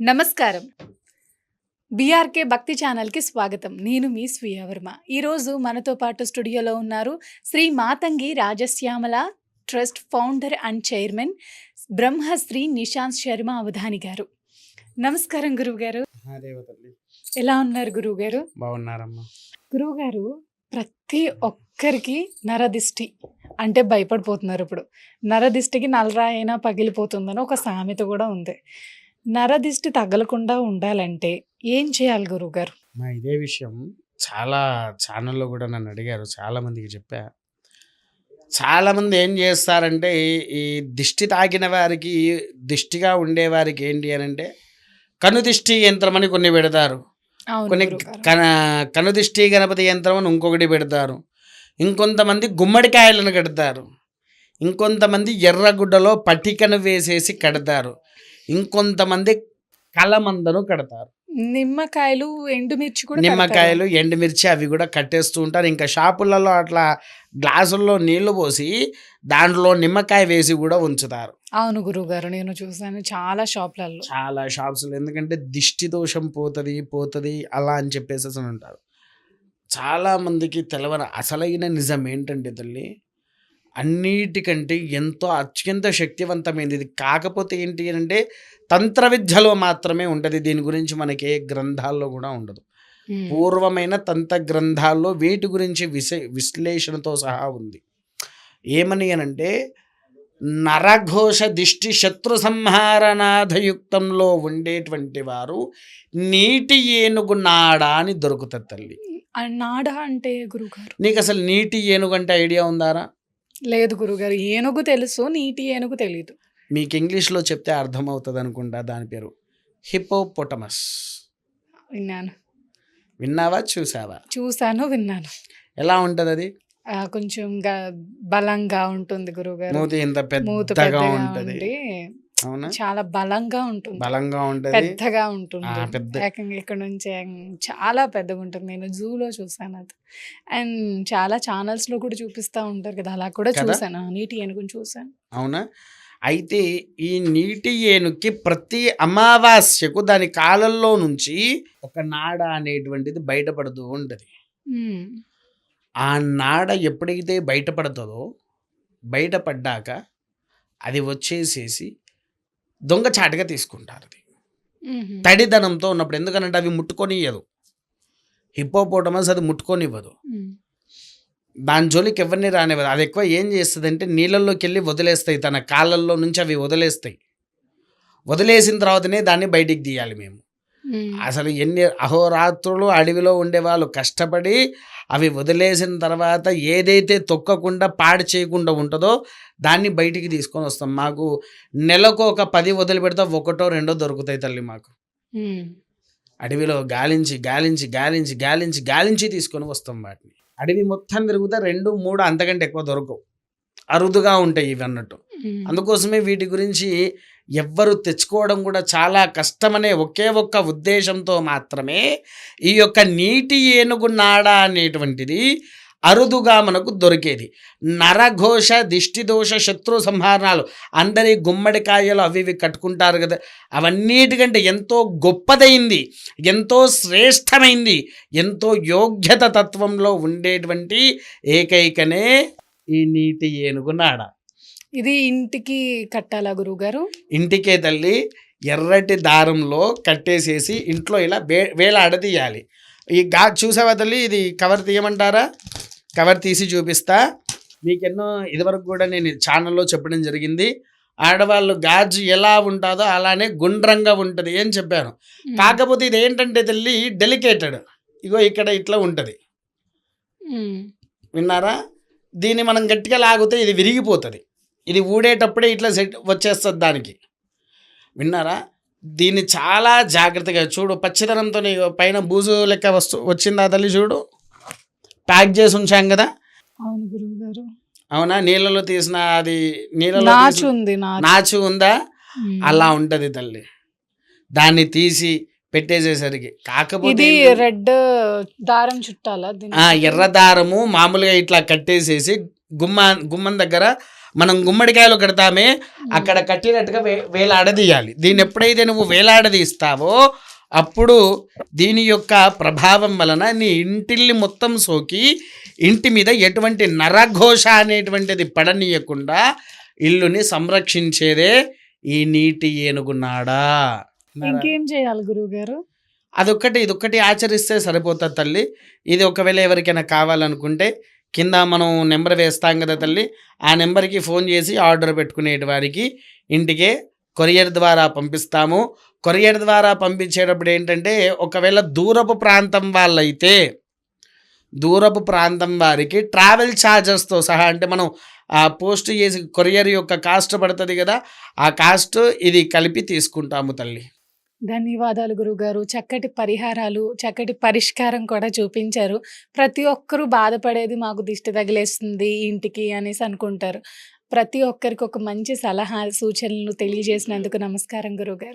నమస్కారం. బీఆర్కే భక్తి ఛానల్‌కి స్వాగతం. నేను మీ స్వీయ వర్మ. ఈరోజు మనతో పాటు స్టూడియోలో ఉన్నారు Shri Matangi Rajashyamala trust founder and chairman Brahmashri Nishant Sharma Avadhani garu. నమస్కారం గురువుగారు. ఎలా ఉన్నారు గురువుగారు? బాగున్నారమ్మా. గురువుగారు, ప్రతి ఒక్కరికి నరదిష్టి అంటే భయపడిపోతున్నారు ఇప్పుడు. నరదిష్టికి నలరాయినా పగిలిపోతుందని ఒక సామెత కూడా ఉంది. నరదిష్టి తగలకుండా ఉండాలంటే ఏం చేయాలి గురువుగారు? ఇదే విషయం చాలా ఛానల్లో కూడా నన్ను అడిగారు, చాలా మందికి చెప్పా. చాలామంది ఏం చేస్తారంటే ఈ దిష్టి తాకిన వారికి, దిష్టిగా ఉండేవారికి ఏంటి అని అంటే కనుదిష్టి యంత్రం అని కొన్ని పెడతారు, అవును కొన్ని గురువుగారు. కనుదిష్టి గణపతి యంత్రం అని ఇంకొకటి పెడతారు, ఇంకొంతమంది గుమ్మడికాయలను కడతారు, ఇంకొంతమంది ఎర్రగుడ్డలో పట్టికను వేసేసి కడతారు, ఇంకొంతమంది కలమందను కడతారు, నిమ్మకాయలు, ఎండుమిర్చి కూడా కడతారు. నిమ్మకాయలు, ఎండుమిర్చి అవి కూడా కట్టేస్తూ ఉంటారు. ఇంకా షాపులలో అట్లా గ్లాసుల్లో నీళ్లు పోసి దాంట్లో నిమ్మకాయ వేసి కూడా ఉంచుతారు. అవును గురువుగారు, నేను చూసాను చాలా షాపులలో. చాలా షాప్స్లో, ఎందుకంటే దిష్టి దోషం పోతుంది అలా అని చెప్పేసి అని ఉంటారు. చాలామందికి తెలవని అసలైన నిజం ఏంటంటే తల్లి, అన్నిటికంటే ఎంతో అత్యంత శక్తివంతమైనది ఇది. కాకపోతే ఏంటి అంటే తంత్ర విద్యలో మాత్రమే ఉంటుంది, దీని గురించి మనకి ఏ గ్రంథాల్లో కూడా ఉండదు. పూర్వమైన తంత్ర గ్రంథాల్లో వీటి గురించి విశ్లేషణతో సహా ఉంది. ఏమని అనంటే నరఘోష దిష్టి శత్రు సంహారనాథయుక్తంలో ఉండేటువంటి వారు నీటి ఏనుగు నాడ అని దొరుకుతుంది తల్లి. నాడ అంటే గురువుగారు? నీకు అసలు నీటి ఏనుగు అంటే ఐడియా ఉందారా? లేదు గురువుగారు, ఏనుగు తెలుసు, నీటి ఏనుగు తెలియదు. మీకు ఇంగ్లీష్లో చెప్తే అర్థమవుతుంది అనుకుంటా. దాని పేరు హిపోపొటమస్. విన్నాను. విన్నావా, చూసావా? చూసాను, విన్నాను. ఎలా ఉంటుంది అది? కొంచెం బలంగా ఉంటుంది గురువుగారు. మూతి ఇంత మూతి పెద్దగా పెద్దగా ఉంటుంది. ఉండి అవునా? చాలా బలంగా ఉంటుంది, బలంగా ఉంటుంది, పెద్దగా ఉంటుంది. పెద్ద ఏకంగా ఇక్కడ నుంచి చాలా పెద్దగా ఉంటుంది. నేను జూలో చూసాను అది. అండ్ చాలా ఛానల్స్ లో కూడా చూపిస్తా ఉంటారు కదా, అలా కూడా కదా? చూసాను. నీటి ఏనుగుని చూసాను. అవునా? అయితే ఈ నీటి ఏనుగుకి ప్రతి అమావాస్యకు దాని కాలంలో నుంచి ఒక నాడ అనేటువంటిది బయటపడుతూ ఉంటుంది. ఉమ్. ఆ నాడ ఎప్పుడైతే బయటపడుతుందో, బయటపడ్డాక అది వచ్చేసేసి దొంగచాటుగా తీసుకుంటారు. అది ఉహు. తడిదనంతో ఉన్నప్పుడు, ఎందుకనంటే అవి ముట్టుకొనివ్వదు. హిపోపోటమస్ అది ముట్టుకొనివ్వదు, ఉమ్. దాని జోలికి ఎవరిని రానివ్వదు. అది ఎక్కువ ఏం చేస్తుంది అంటే నీళ్ళల్లోకి వెళ్ళి వదిలేస్తాయి, తన కాళ్ళల్లో నుంచి అవి వదిలేస్తాయి. వదిలేసిన తర్వాతనే దాన్ని బయటికి తీయాలి మేము. ఉమ్. అసలు ఎన్ని అహోరాత్రులు అడవిలో ఉండేవాళ్ళు కష్టపడి అవి వదిలేసిన తర్వాత ఏదైతే తొక్కకుండా పాడు చేయకుండా ఉంటుందో దాన్ని బయటికి తీసుకొని వస్తాం. మాకు నెలకు ఒక 10 వదిలిపెడితే ఒకటో రెండో దొరుకుతాయి తల్లి మాకు. ఉమ్. అడవిలో గాలించి గాలించి గాలించి గాలించి గాలించి తీసుకొని వస్తాం వాటిని. అడవి మొత్తం తిరుగుతా 2, 3 అంతకంటే ఎక్కువ దొరకవు, అరుదుగా ఉంటాయి ఇవి అన్నట్టు. ఉమ్. అందుకోసమే వీటి గురించి ఎవ్వరు తెచ్చుకోవడం కూడా చాలా కష్టమనే ఒకే ఒక్క ఉద్దేశంతో మాత్రమే ఈ యొక్క నీటి ఏనుగు నాడ అనేటువంటిది అరుదుగా మనకు దొరికేది. నరఘోష, దిష్టిదోష, శత్రు సంహారణాలు, అందరి గుమ్మడికాయలు అవి ఇవి కట్టుకుంటారు కదా, అవన్నిటికంటే ఎంతో గొప్పదైంది, ఎంతో శ్రేష్టమైంది, ఎంతో యోగ్యత తత్వంలో ఉండేటువంటి ఏకైకనే ఈ నీటి ఏనుగు నాడ. ఇది ఇంటికి కట్టాలా గురువుగారు? ఇంటికే తల్లి, ఎర్రటి దారంలో కట్టేసేసి ఇంట్లో ఇలా వేలాడదీయాలి. ఈ చూసావా తల్లి, ఇది కవర్ తీయమంటారా? కవర్ తీసి చూపిస్తా మీకెన్నో. ఇదివరకు కూడా నేను ఛానల్లో చెప్పడం జరిగింది, ఆడవాళ్ళు గాజు ఎలా ఉంటుందో అలానే గుండ్రంగా ఉంటుంది అని చెప్పాను. కాకపోతే ఇది ఏంటంటే తల్లి డెలికేటెడ్, ఇగో ఇక్కడ ఇట్లా ఉంటుంది, విన్నారా? దీన్ని మనం గట్టిగా లాగితే ఇది విరిగిపోతుంది, ఇది ఊడేటప్పుడే ఇట్లా సెట్ వచ్చేస్తుంది దానికి, విన్నారా? దీన్ని చాలా జాగ్రత్తగా చూడు, పచ్చిదనంతో పైన బూజు లెక్క వచ్చిందా తల్లి? చూడు, ప్యాక్ చేసి ఉంచాం కదా. అవును గురువుగారు. అవునా? నీళ్ళలో తీసిన అది నీళ్ళలో నాచు ఉంది, నాచు ఉందా? అలా ఉంటుంది తల్లి. దాన్ని తీసి పెట్టేసేసరికి, కాకపోతే ఇది రెడ్ దారం చుట్టాలా? ఎర్ర దారము మామూలుగా ఇట్లా కట్టేసేసి గుమ్మం దగ్గర మనం గుమ్మడికాయలు కడతామే అక్కడ కట్టినట్టుగా వేలాడదీయాలి. దీన్ని ఎప్పుడైతే నువ్వు వేలాడదీస్తావో అప్పుడు దీని యొక్క ప్రభావం వలన నీ ఇంటిల్ని మొత్తం సోకి ఇంటి మీద ఎటువంటి నరఘోష అనేటువంటిది పడనీయకుండా ఇల్లుని సంరక్షించేదే ఈ నీటి ఏనుగున్నాడా. ఇంకేం చేయాలి గురువుగారు? ఇదొక్కటి ఆచరిస్తే సరిపోతుంది తల్లి. ఇది ఒకవేళ ఎవరికైనా కావాలనుకుంటే కింద మనం నెంబర్ వేస్తాం కదా తల్లి, ఆ నెంబర్కి ఫోన్ చేసి ఆర్డర్ పెట్టుకునేటి వారికి ఇంటికే కొరియర్ ద్వారా పంపిస్తాము. కొరియర్ ద్వారా పంపించేటప్పుడు ఏంటంటే ఒకవేళ దూరపు ప్రాంతం వాళ్ళైతే దూరపు ప్రాంతం వారికి ట్రావెల్ ఛార్జెస్తో సహా, అంటే మనం పోస్ట్ చేసి కొరియర్ యొక్క కాస్ట్ పడుతుంది కదా, ఆ కాస్ట్ ఇది కలిపి తీసుకుంటాము తల్లి. ధన్యవాదాలు గురువుగారు. చక్కటి పరిహారాలు, చక్కటి పరిష్కారం కూడా చూపించారు. ప్రతి ఒక్కరూ బాధపడేది మాకు దిష్టి తగిలేస్తుంది ఇంటికి అనేసి అనుకుంటారు. ప్రతి ఒక్కరికి ఒక మంచి సలహా, సూచనలు తెలియజేసినందుకు నమస్కారం గురువుగారు.